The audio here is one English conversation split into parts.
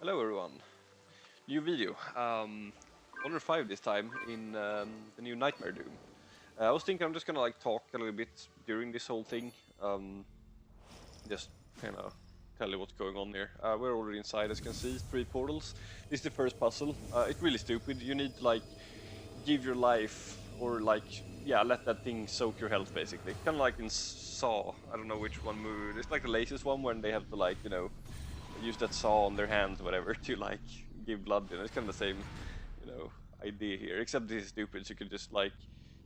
Hello everyone, new video. Honor 5 this time in the new Nightmare Doom. I was thinking I'm just gonna like talk a little bit during this whole thing, just kind of tell you what's going on here. We're already inside, as you can see, 3 portals. This is the first puzzle. It's really stupid. You need to like give your life or like, yeah, let that thing soak your health basically. Kind of like in Saw, I don't know which one movie. It's like the latest one when they have to like, you know, use that saw on their hands or whatever to like give blood. You know, it's kind of the same, you know, idea here. Except this is stupid. So you could just like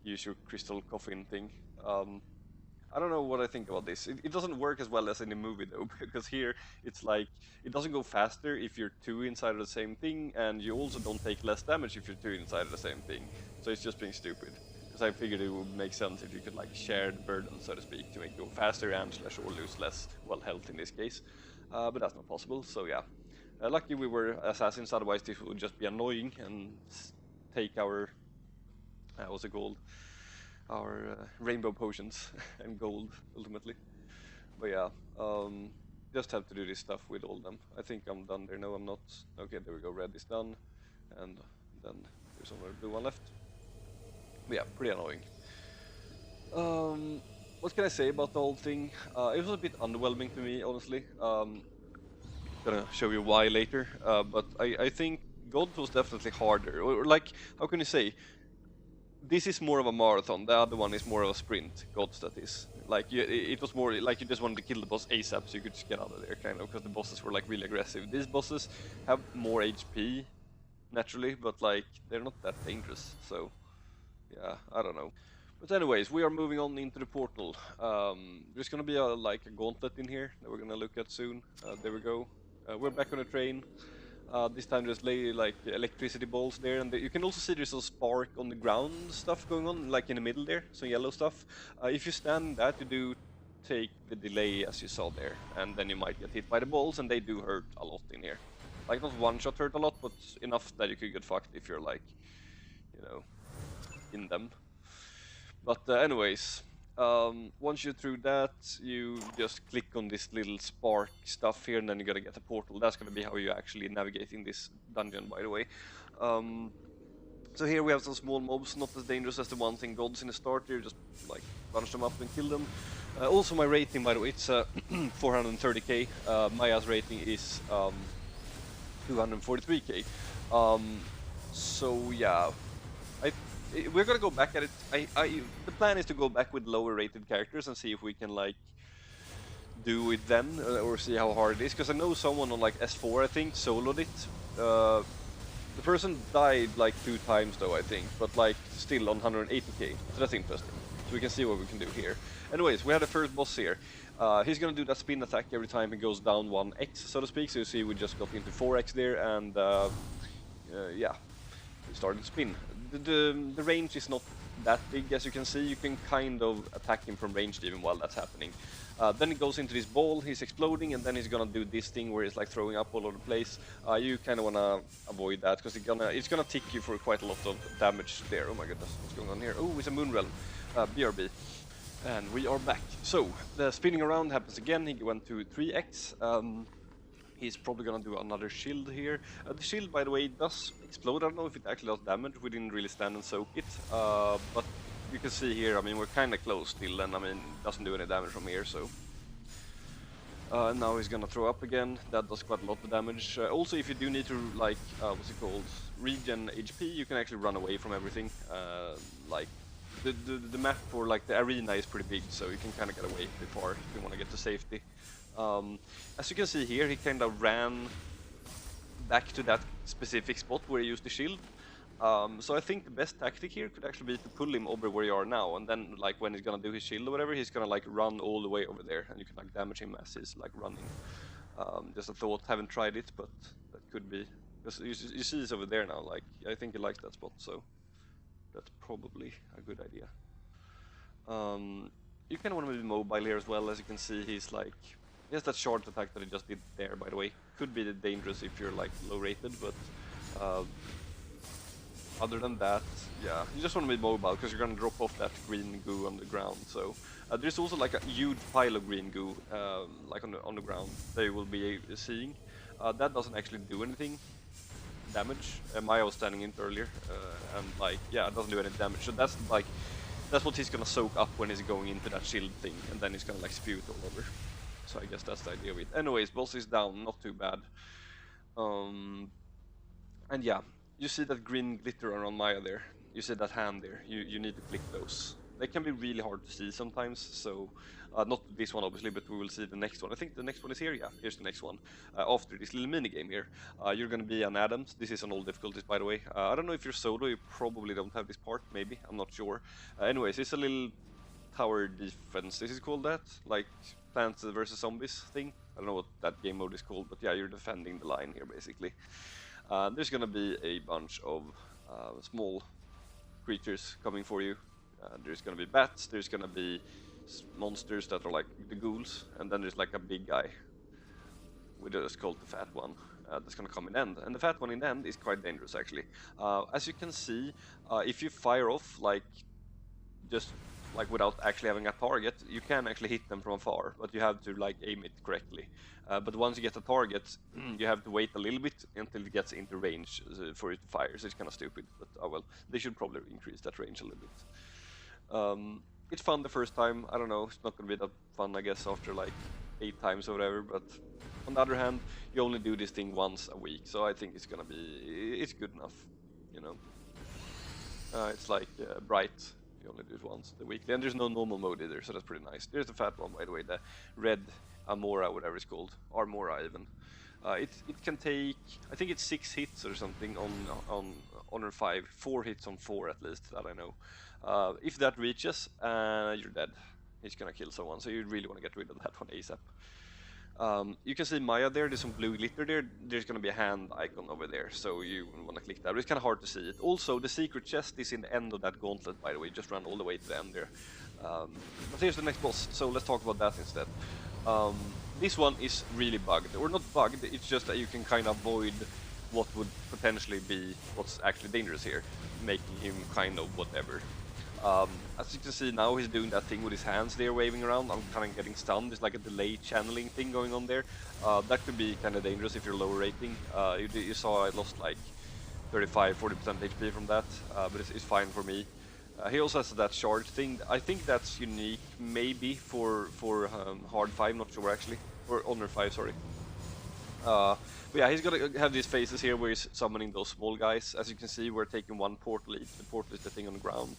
use your crystal coffin thing. I don't know what I think about this. It doesn't work as well as in the movie though, because here it's like it doesn't go faster if you're 2 inside of the same thing, and you also don't take less damage if you're 2 inside of the same thing. So it's just being stupid. Because I figured it would make sense if you could like share the burden, so to speak, to make it go faster and slash or lose less, well, health in this case. But that's not possible, so yeah. Lucky we were assassins, otherwise this would just be annoying and take our, what's it called? Our rainbow potions and gold, ultimately. But yeah, just have to do this stuff with all of them. I think I'm done there. No, I'm not. Okay, there we go, red is done. And then there's only blue one left. But yeah, pretty annoying. What can I say about the whole thing? It was a bit underwhelming to me, honestly. Gonna show you why later. But I think God was definitely harder. Or like, how can you say? This is more of a marathon. The other one is more of a sprint. Gods, that is. Like, it was more like you just wanted to kill the boss ASAP, so you could just get out of there, kind of, because the bosses were like really aggressive. These bosses have more HP, naturally, but like they're not that dangerous. So, yeah, I don't know. But anyways, we are moving on into the portal. There's gonna be like a gauntlet in here that we're gonna look at soon. There we go. We're back on the train. This time there's like electricity balls there, and you can also see there's a spark on the ground stuff going on, like in the middle there, some yellow stuff. If you stand that, you do take the delay as you saw there, and then you might get hit by the balls, and they do hurt a lot in here. Like not one shot hurt a lot, but enough that you could get fucked if you're like, you know, in them. But anyways, once you're through that, you just click on this little spark stuff here, and then you gotta get a portal. That's gonna be how you actually navigate in this dungeon, by the way. So here we have some small mobs, not as dangerous as the ones in Gods in the start. You just like bunch them up and kill them. Also, my rating, by the way, it's 430k. Maya's rating is 243k. So yeah. We're gonna go back at it. The plan is to go back with lower rated characters and see if we can like do it then, or see how hard it is. Because I know someone on like S4, I think, soloed it. The person died like 2 times though, I think, but like still on 180k. So that's interesting. So we can see what we can do here. Anyways, we have the first boss here. He's gonna do that spin attack every time he goes down 1x, so to speak. So you see we just got into 4x there, and yeah, we started to spin. The range is not that big, as you can see. You can kind of attack him from range even while that's happening. Then he goes into this ball, he's exploding, and then he's gonna do this thing where he's like throwing up all over the place. You kind of wanna avoid that, because it's gonna tick you for quite a lot of damage there. Oh my goodness, what's going on here? Oh, it's a moon realm. BRB. And we are back. So, the spinning around happens again. He went to 3x. He's probably gonna do another shield here. The shield, by the way, does explode. I don't know if it actually does damage. We didn't really stand and soak it. But you can see here, I mean, we're kind of close still, and I mean, it doesn't do any damage from here, so. Now he's gonna throw up again. That does quite a lot of damage. Also, if you do need to, like, what's it called? Regen HP, you can actually run away from everything. Like, the map for, like, the arena is pretty big, so you can kind of get away pretty far if you want to get to safety. As you can see here, he kind of ran back to that specific spot where he used the shield. So I think the best tactic here could actually be to pull him over where you are now, and then like when he's gonna do his shield or whatever, he's gonna like run all the way over there, and you can like damage him as he's like running. Just a thought, haven't tried it, but that could be. Because you see he's over there now, like I think he likes that spot, so that's probably a good idea. You kind of want to be mobile here as well. As you can see, he's like, he has that short attack that he just did there, by the way. Could be dangerous if you're like low rated, but other than that, yeah, you just want to be mobile because you're gonna drop off that green goo on the ground. So there's also like a huge pile of green goo, like on the ground that you will be seeing. That doesn't actually do anything damage. Maya was standing in it earlier, and like, yeah, it doesn't do any damage. So that's like, that's what he's gonna soak up when he's going into that shield thing, and then he's gonna like spew it all over. So I guess that's the idea of it. Anyways, boss is down, not too bad. And yeah, you see that green glitter around Maya there. You see that hand there. You need to click those. They can be really hard to see sometimes, so not this one obviously, but we will see the next one. I think the next one is here, yeah, here's the next one. After this little mini game here, you're gonna be an Adams. This is on all difficulties, by the way. I don't know if you're solo, you probably don't have this part, maybe, I'm not sure. Anyways, it's a little tower defense, this is called that? Like Plants versus Zombies thing? I don't know what that game mode is called, but yeah, you're defending the line here, basically. There's gonna be a bunch of small creatures coming for you. There's gonna be bats, there's gonna be monsters that are like the ghouls, and then there's like a big guy. We just called the fat one. That's gonna come in end, and the fat one in end is quite dangerous actually. As you can see, if you fire off like just like without actually having a target, you can actually hit them from afar, but you have to like aim it correctly. But once you get a target, you have to wait a little bit until it gets into range for it to fire. So it's kind of stupid, but well, they should probably increase that range a little bit. It's fun the first time. I don't know, it's not gonna be that fun, I guess, after like 8 times or whatever. But on the other hand, you only do this thing once a week, so I think it's gonna be, it's good enough, you know. It's like Bright. You only do it once a weekly, and there's no normal mode either, so that's pretty nice. There's the fat one, by the way, the red Amora, whatever it's called, Armora even. It can take, I think it's 6 hits or something on Honor 5, 4 hits on 4 at least, that I know. If that reaches, you're dead. He's gonna kill someone, so you really want to get rid of that one ASAP. You can see Maya there, there's some blue glitter there, there's gonna be a hand icon over there, so you want to click that, but it's kind of hard to see it. Also, the secret chest is in the end of that gauntlet, by the way, just run all the way to the end there. But here's the next boss, so let's talk about that instead. This one is really bugged, or not bugged, it's just that you can kind of avoid what would potentially be what's actually dangerous here, making him kind of whatever. As you can see now, he's doing that thing with his hands there waving around. I'm kind of getting stunned. There's like a delay channeling thing going on there. That could be kind of dangerous if you're lower rating. You saw I lost like 35-40% HP from that, but it's fine for me. He also has that charge thing. I think that's unique, maybe for hard 5, not sure actually, or honor 5, sorry. But yeah, he's gonna have these phases here where he's summoning those small guys. As you can see, we're taking one portal each. The portal is the thing on the ground.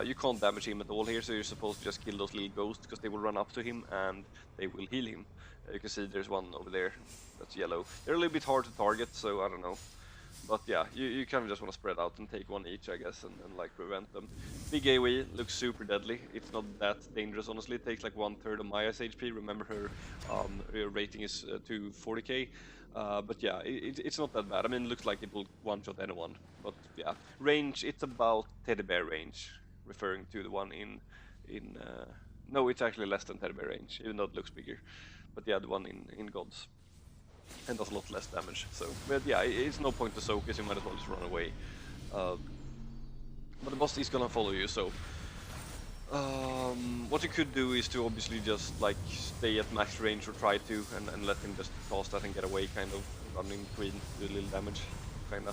You can't damage him at all here, so you're supposed to just kill those little ghosts because they will run up to him and they will heal him. You can see there's one over there that's yellow. They're a little bit hard to target, so I don't know. But yeah, you kind of just want to spread out and take one each, I guess, and like prevent them. Big AoE looks super deadly. It's not that dangerous, honestly. It takes like 1/3 of Maya's HP. Remember her rating is 240k. But yeah, it's not that bad. I mean, it looks like it will one-shot anyone. But yeah, range, it's about teddy bear range, referring to the one in no, it's actually less than teddy bear range, even though it looks bigger. But yeah, the one in Gods. And does a lot less damage. So, but yeah, it's no point to soak as you might as well just run away. But the boss is gonna follow you, so what you could do is to obviously just like stay at max range or try to, and let him just cast that and get away, kind of running between, do a little damage, kinda.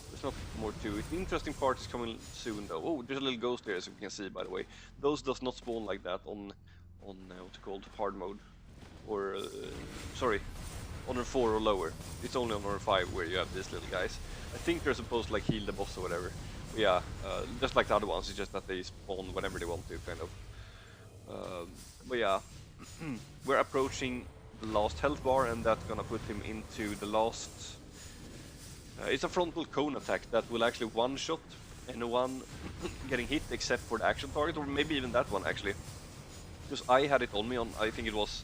There's not more to it. The interesting part is coming soon though. Oh, there's a little ghost there, as you can see, by the way. Those does not spawn like that on what's it called, hard mode. Or, sorry, Honor 4 or lower. It's only on Honor 5 where you have these little guys. I think they're supposed to like heal the boss or whatever. But yeah, just like the other ones, it's just that they spawn whenever they want to, kind of. But yeah, we're approaching the last health bar, and that's gonna put him into the last... it's a frontal cone attack that will actually one-shot anyone getting hit except for the action target, or maybe even that one actually. Because I had it on me on, I think it was...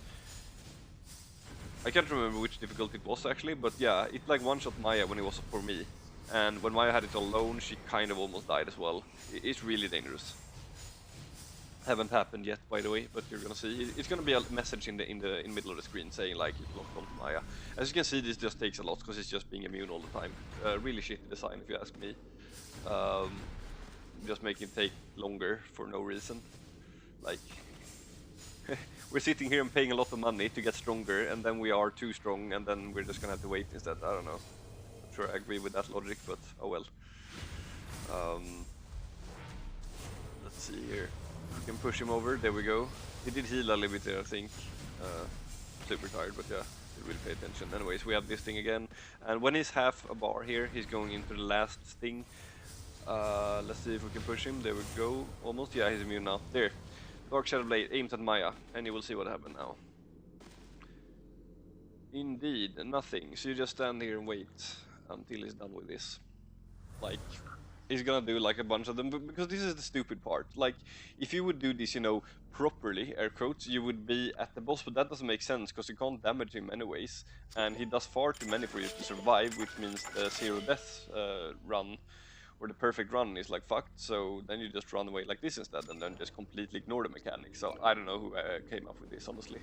I can't remember which difficulty it was actually, but yeah, it like one-shot Maya when it was for me. And when Maya had it alone, she kind of almost died as well. It's really dangerous. Haven't happened yet, by the way, but you're gonna see. It's gonna be a message in the middle of the screen saying like it's locked onto Maya. As you can see, this just takes a lot because it's just being immune all the time. Really shitty design, if you ask me. Just making it take longer for no reason. Like, we're sitting here and paying a lot of money to get stronger, and then we are too strong, and then we're just gonna have to wait instead. I don't know. Not sure I agree with that logic, but oh well. Let's see here. We can push him over. There we go. He did heal a little bit there, I think. Super tired, but yeah, he will pay attention. Anyways, we have this thing again, and when he's half a bar here, he's going into the last thing. Let's see if we can push him. There we go. Almost. Yeah, he's immune now. There. Dark Shadow Blade aims at Maya, and you will see what happens now. Indeed, nothing. So you just stand here and wait until he's done with this. Like, he's gonna do like a bunch of them, but because this is the stupid part. Like, if you would do this, you know, properly, air quotes, you would be at the boss, but that doesn't make sense because you can't damage him anyways, and he does far too many for you to survive, which means the zero death run, or the perfect run, is like fucked. So then you just run away like this instead, and then just completely ignore the mechanics. So I don't know who came up with this, honestly.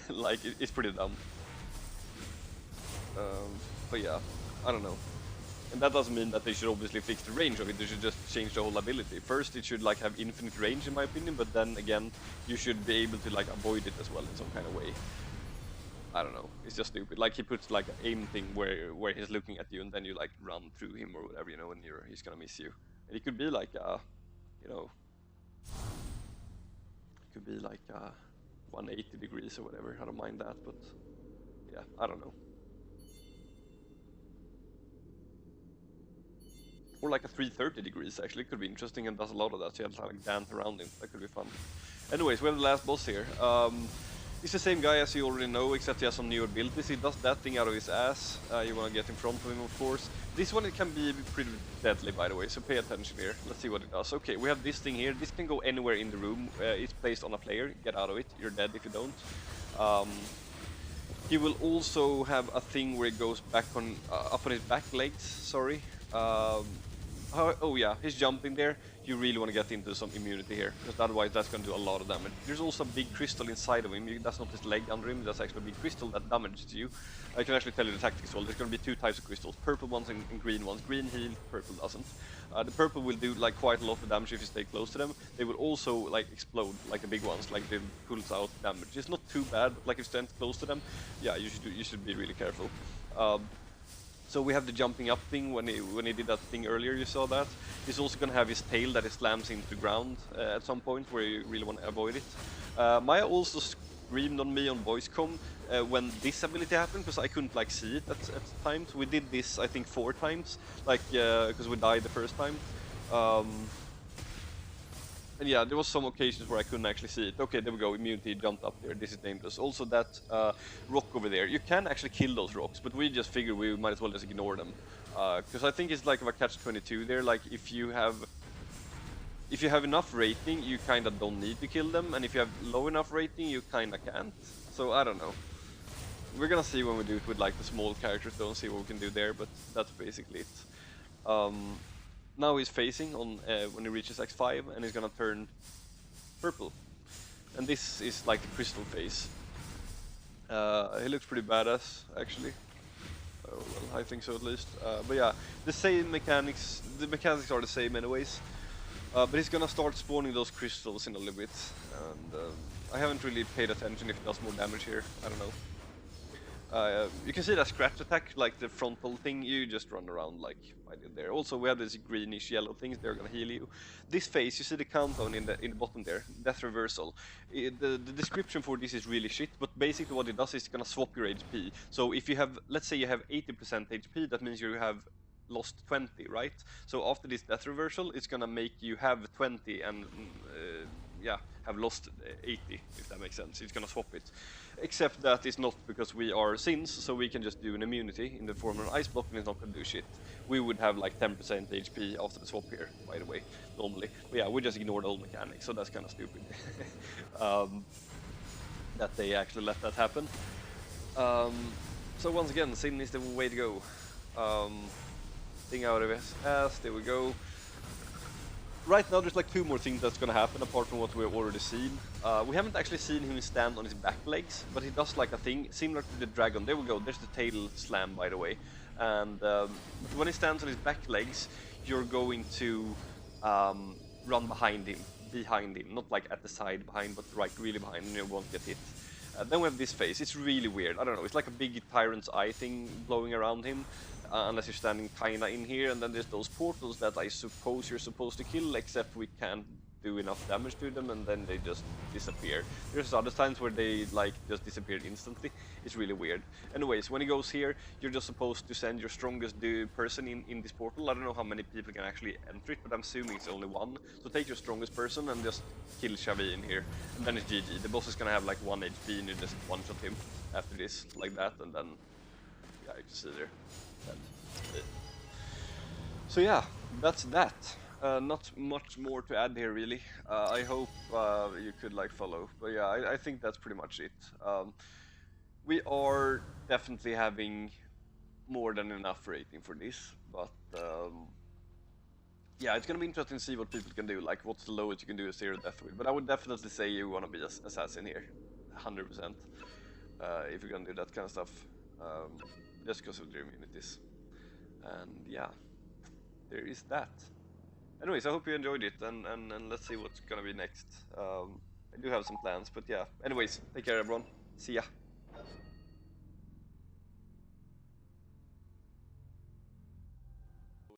Like, it's pretty dumb. But yeah, I don't know. And that doesn't mean that they should obviously fix the range of it, they should just change the whole ability. First, it should like have infinite range in my opinion, but then again, you should be able to like avoid it as well in some kind of way. I don't know, it's just stupid. Like, he puts like an aim thing where he's looking at you and then you like run through him or whatever, you know, and he's gonna miss you. And it could be like, you know, it could be like 180 degrees or whatever, I don't mind that, but yeah, I don't know. Or like a 330 degrees actually, could be interesting and does a lot of that, so you have to like dance around him, that could be fun. Anyways, we have the last boss here. He's the same guy as you already know, except he has some new abilities. He does that thing out of his ass. You want to get in front of him, of course. This one, it can be pretty deadly, by the way, so pay attention here. Let's see what it does. Okay, we have this thing here. This can go anywhere in the room. It's placed on a player. Get out of it. You're dead if you don't. He will also have a thing where it goes back on up on his back legs. Sorry. Oh yeah, he's jumping there. You really want to get into some immunity here, because otherwise that's going to do a lot of damage. There's also a big crystal inside of him. That's not his leg under him, that's actually a big crystal that damages you. I can actually tell you the tactics well. There's going to be two types of crystals, purple ones and green ones. Green heal, purple doesn't. The purple will do like quite a lot of damage if you stay close to them. They will also like explode, like the big ones, like they pulls out damage. It's not too bad, but like if you stand close to them, yeah, you should be really careful. So we have the jumping up thing when he did that thing earlier, you saw that. He's also going to have his tail that he slams into the ground at some point where you really want to avoid it. Maya also screamed on me on voicecom when this ability happened, because I couldn't like see it at times. We did this I think 4 times, like because we died the first time. And yeah, there was some occasions where I couldn't actually see it. Okay, there we go, immunity jumped up there, this is dangerous. Also that rock over there, you can actually kill those rocks, but we just figured we might as well just ignore them. Because I think it's like a catch-22 there, like if you have enough rating, you kinda don't need to kill them, and if you have low enough rating, you kinda can't. So I don't know. We're gonna see when we do it with like the small characters, don't see what we can do there, but that's basically it. Now he's facing on when he reaches X5, and he's gonna turn purple. And this is like the crystal phase. He looks pretty badass, actually. Well, I think so at least. But yeah, the same mechanics. The mechanics are the same anyways. But he's gonna start spawning those crystals in a little bit, and I haven't really paid attention if it does more damage here. I don't know. You can see that scratch attack, like the frontal thing, you just run around like I did there. Also we have these greenish yellow things, they're gonna heal you. This phase, you see the countdown in the bottom there, death reversal. The description for this is really shit, but basically what it does is it's gonna swap your HP. So if you have, let's say you have 80% HP, that means you have lost 20, right? So after this death reversal, it's gonna make you have 20 and yeah, have lost 80, if that makes sense. It's gonna swap it. Except that it's not, because we are Sins, so we can just do an immunity in the form of an ice block, and it's not gonna do shit. We would have like 10% HP after the swap here, by the way, normally. But yeah, we just ignore the old mechanics, so that's kind of stupid. That they actually let that happen. So once again, Sin is the way to go. Thing out of his ass, there we go. Right now there's like 2 more things that's gonna happen apart from what we've already seen. We haven't actually seen him stand on his back legs, but he does like a thing similar to the dragon. There we go, there's the tail slam, by the way. And when he stands on his back legs, you're going to run behind him. behind him, not like at the side behind, but right really behind, and you won't get hit. Then we have this phase. It's really weird. I don't know. It's like a big tyrant's eye thing blowing around him, unless you're standing kinda in here. And then there's those portals that I suppose you're supposed to kill, except we can't do enough damage to them, and then they just disappear. There's other times where they like just disappear instantly. It's really weird. Anyways, when he goes here, you're just supposed to send your strongest person in this portal. I don't know how many people can actually enter it, but I'm assuming it's only one. So take your strongest person and just kill Xavi in here, and then it's GG. The boss is gonna have like 1 HP, and you just one-shot him after this, like that, and then yeah, you can see there. So yeah, that's that. Not much more to add here, really. I hope you could like follow, but yeah, I think that's pretty much it. We are definitely having more than enough rating for this, but yeah, it's gonna be interesting to see what people can do. Like, what's the lowest you can do a 0 death with? But I would definitely say you wanna be assassin here, 100%. If you're gonna do that kind of stuff, just because of the immunities. And yeah, there is that. Anyways, I hope you enjoyed it, and let's see what's gonna be next. I do have some plans, but yeah. Anyways, take care, everyone. See ya.